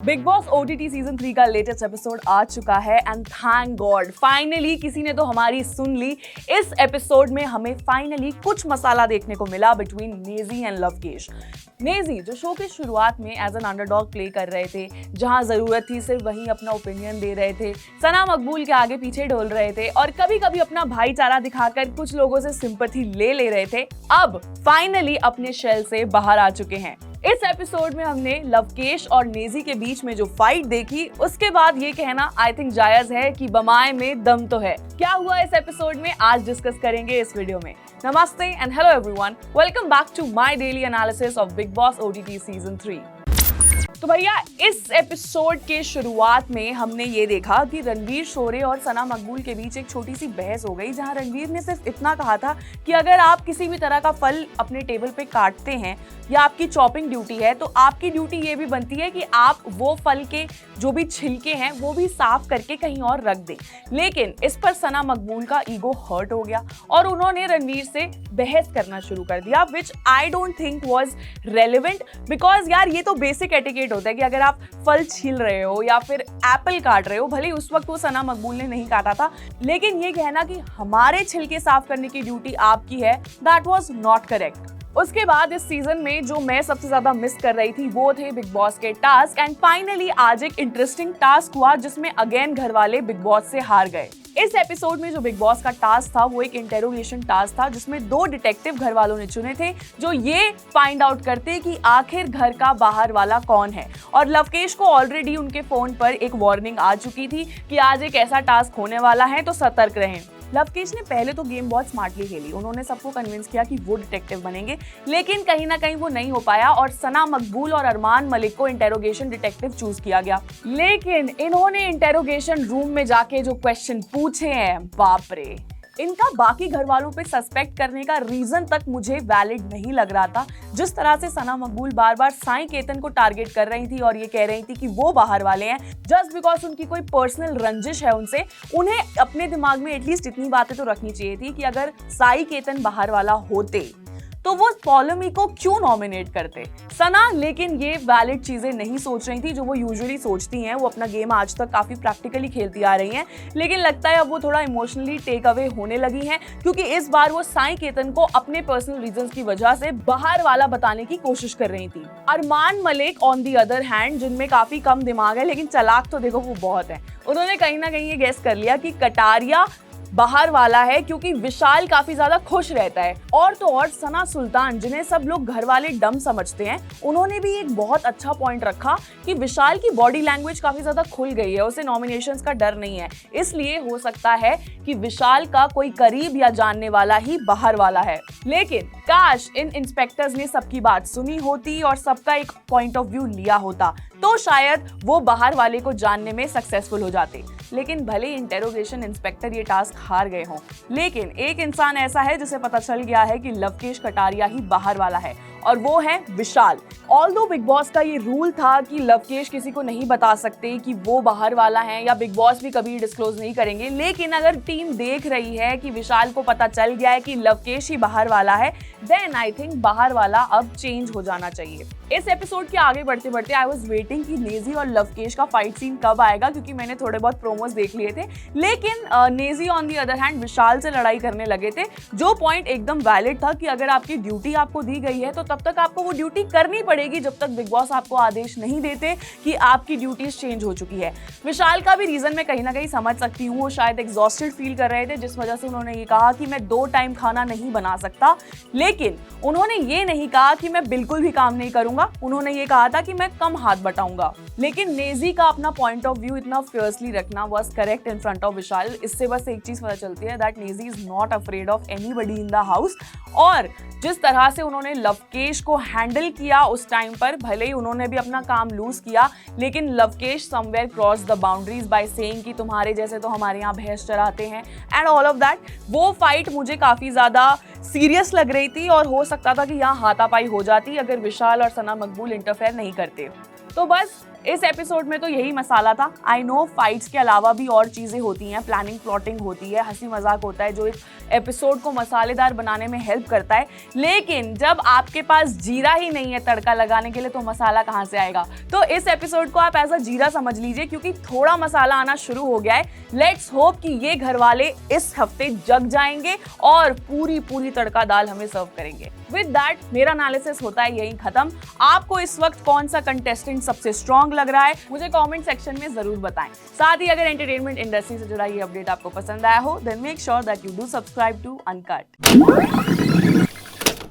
Big Boss OTT season 3 का latest episode आ चुका है एंड थैंक गॉड फाइनली किसी ने तो हमारी सुन ली। इस एपिसोड में हमें फाइनली कुछ मसाला देखने को मिला बिटवीन नेजी एंड लवकेश। नेजी जो शो की शुरुआत में एज एन अंडरडॉग प्ले कर रहे थे, जहां जरूरत थी सिर्फ वहीं अपना ओपिनियन दे रहे थे, सना मकबूल के आगे पीछे डोल रहे थे और कभी कभी अपना भाईचारा दिखाकर कुछ लोगों से सिंपैथी ले रहे थे, अब फाइनली अपने शेल से बाहर आ चुके हैं। इस एपिसोड में हमने लवकेश और नेजी के बीच में जो फाइट देखी, उसके बाद ये कहना आई थिंक जायज है कि बमाए में दम तो है। क्या हुआ इस एपिसोड में आज डिस्कस करेंगे इस वीडियो में। नमस्ते and hello everyone, welcome back to my daily analysis of Bigg Boss OTT season 3। तो भैया इस एपिसोड के शुरुआत में हमने ये देखा कि रणवीर शोरे और सना मकबूल के बीच एक छोटी सी बहस हो गई, जहां रणवीर ने सिर्फ इतना कहा था कि अगर आप किसी भी तरह का फल अपने टेबल पे काटते हैं या आपकी चॉपिंग ड्यूटी है, तो आपकी ड्यूटी ये भी बनती है कि आप वो फल के जो भी छिलके हैं वो भी साफ करके कहीं और रख दें। लेकिन इस पर सना मकबूल का ईगो हर्ट हो गया और उन्होंने रणवीर से बहस करना शुरू कर दिया, which I don't think was relevant. Because यार ये तो बेसिक एटिकेट होता है कि अगर आप फल छील रहे हो या फिर एप्पल काट रहे हो, भले उस वक्त वो सना मकबूल ने नहीं काटा था, लेकिन ये कहना कि हमारे छिलके साफ करने की ड्यूटी आपकी है, दैट वाज नॉट करेक्ट। उसके बाद इस सीजन में जो मैं सबसे ज्यादा मिस कर रही थी वो थे बिग बॉस के टास्क एंड फाइनली आज एक इंटरेस्टिंग टास्क हुआ जिसमें अगेन घर वाले बिग बॉस से हार गए। इस एपिसोड में जो बिग बॉस का टास्क था वो एक इंटेरोगेशन टास्क था, जिसमें 2 डिटेक्टिव घर वालों ने चुने थे जो ये फाइंड आउट करते कि आखिर घर का बाहर वाला कौन है। और लवकेश को ऑलरेडी उनके फोन पर एक वार्निंग आ चुकी थी कि आज एक ऐसा टास्क होने वाला है, तो सतर्क रहें। लवकेश ने पहले तो गेम बहुत स्मार्टली खेली, उन्होंने सबको कन्विंस किया कि वो डिटेक्टिव बनेंगे, लेकिन कहीं ना कहीं वो नहीं हो पाया और सना मकबूल और अरमान मलिक को इंटेरोगेशन डिटेक्टिव चूज किया गया। लेकिन इन्होंने इंटेरोगेशन रूम में जाके जो क्वेश्चन पूछे हैं, बाप रे, इनका बाकी घर वालों पे सस्पेक्ट करने का रीजन तक मुझे वैलिड नहीं लग रहा था। जिस तरह से सना मकबूल बार बार साई केतन को टारगेट कर रही थी और ये कह रही थी कि वो बाहर वाले हैं, जस्ट बिकॉज उनकी कोई पर्सनल रंजिश है उनसे, उन्हें अपने दिमाग में एटलीस्ट इतनी बातें तो रखनी चाहिए थी कि अगर साई केतन बाहर वाला होते तो वो पॉलमी को क्यों नॉमिनेट करते। सना लेकिन ये वैलिड चीजें नहीं सोच रही थी जो वो यूजुअली सोचती हैं। वो अपना गेम आज तक काफी प्रैक्टिकली खेलती आ रही हैं, लेकिन लगता है अब वो थोड़ा इमोशनली टेक अवे होने लगी हैं, क्योंकि इस बार वो साई केतन को अपने पर्सनल रीजंस की वजह से बाहर वाला बताने की कोशिश कर रही थी। Armaan Malik on the other hand, जिनमें काफी कम दिमाग है लेकिन चालाक तो देखो वो बहुत है, उन्होंने कहीं ना कहीं ये गेस कर लिया कि कटारिया बाहर वाला है क्योंकि विशाल काफी ज्यादा खुश रहता है। और तो और सना सुल्तान, जिन्हें सब लोग घर वाले डम समझते हैं, उन्होंने भी एक बहुत अच्छा पॉइंट रखा कि विशाल की बॉडी लैंग्वेज काफी ज्यादा खुल गई है, उसे नॉमिनेशंस का डर नहीं है, इसलिए हो सकता है कि विशाल का कोई करीब या जानने वाला ही बाहर वाला है। लेकिन काश इन इंस्पेक्टर्स ने सबकी बात सुनी होती और सबका एक पॉइंट ऑफ व्यू लिया होता, तो शायद वो बाहर वाले को जानने में सक्सेसफुल हो जाते। लेकिन भले इंटेरोगेशन इंस्पेक्टर ये टास्क हार गए हों, लेकिन एक इंसान ऐसा है जिसे पता चल गया है कि लवकेश कटारिया ही बाहर वाला है, और वो है विशाल। ऑल्दो बिग बॉस का ये रूल था कि लवकेश किसी को नहीं बता सकते कि वो बाहर वाला है, या बिग बॉस भी कभी डिस्क्लोज नहीं करेंगे, लेकिन अगर टीम देख रही है कि विशाल को पता चल गया है कि लवकेश ही बाहर वाला है, देन आई थिंक बाहर वाला अब चेंज हो जाना चाहिए। इस एपिसोड के आगे बढ़ते बढ़ते आई वाज वेटिंग कि नेजी और लवकेश का फाइट सीन कब आएगा, क्योंकि मैंने थोड़े बहुत प्रोमोस देख लिए थे, लेकिन Naezy on the other hand Vishal से लड़ाई करने लगे थे, जो पॉइंट एकदम वैलिड था कि अगर आपकी ड्यूटी आपको दी गई है तो तब तक आपको वो ड्यूटी करनी पड़ेगी जब तक बिग बॉस आपको आदेश नहीं देते कि आपकी ड्यूटीज चेंज हो चुकी है। विशाल का भी रीजन मैं कहीं ना कहीं समझ सकती हूँ, वो शायद एग्जॉस्टेड फील कर रहे थे, जिस वजह से उन्होंने ये कहा कि मैं 2 टाइम खाना नहीं बना सकता, लेकिन उन्होंने ये नहीं कहा कि मैं बिल्कुल भी काम नहीं करूंगा, उन्होंने ये कहा था कि मैं कम हाथ बटाऊंगा। लेकिन नेजी का अपना पॉइंट ऑफ व्यू इतना फियर्सली रखना was correct in front of Vishal. इससे बस एक चीज पता चलती है, that Naezy is not afraid of anybody in the house. और जिस तरह से उन्होंने लवकेश को हैंडल किया उस टाइम पर, भले ही उन्होंने भी अपना काम लूज किया, लेकिन Lavkesh somewhere cross the boundaries by saying कि तुम्हारे जैसे तो हमारे यहाँ भैंस चराते हैं एंड ऑल ऑफ दैट। वो फाइट मुझे काफी ज्यादा सीरियस लग रही थी और हो सकता था कि यहाँ हाथापाई हो जाती अगर विशाल और सना मकबूल इंटरफेयर नहीं करते। तो बस इस एपिसोड में तो यही मसाला था। आई नो फाइट्स के अलावा भी और चीजें होती हैं, प्लानिंग प्लॉटिंग होती है, हंसी मजाक होता है जो इस एपिसोड को मसालेदार बनाने में हेल्प करता है। लेकिन जब आपके पास जीरा ही नहीं है तड़का लगाने के लिए तो मसाला कहाँ से आएगा? तो इस एपिसोड को आप एज अ जीरा समझ लीजिए, क्योंकि थोड़ा मसाला आना शुरू हो गया है। लेट्स होप कि ये घर वाले इस हफ्ते जग जाएंगे और पूरी तड़का दाल हमें सर्व करेंगे। विद दैट मेरा एनालिसिस होता है यही खत्म। आपको इस वक्त कौन सा कंटेस्टेंट सबसे स्ट्रॉन्ग लग रहा है मुझे कमेंट सेक्शन में जरूर बताएं। साथ ही अगर एंटरटेनमेंट इंडस्ट्री से जुड़ा ये अपडेट आपको पसंद आया हो then make sure that you do subscribe to uncut.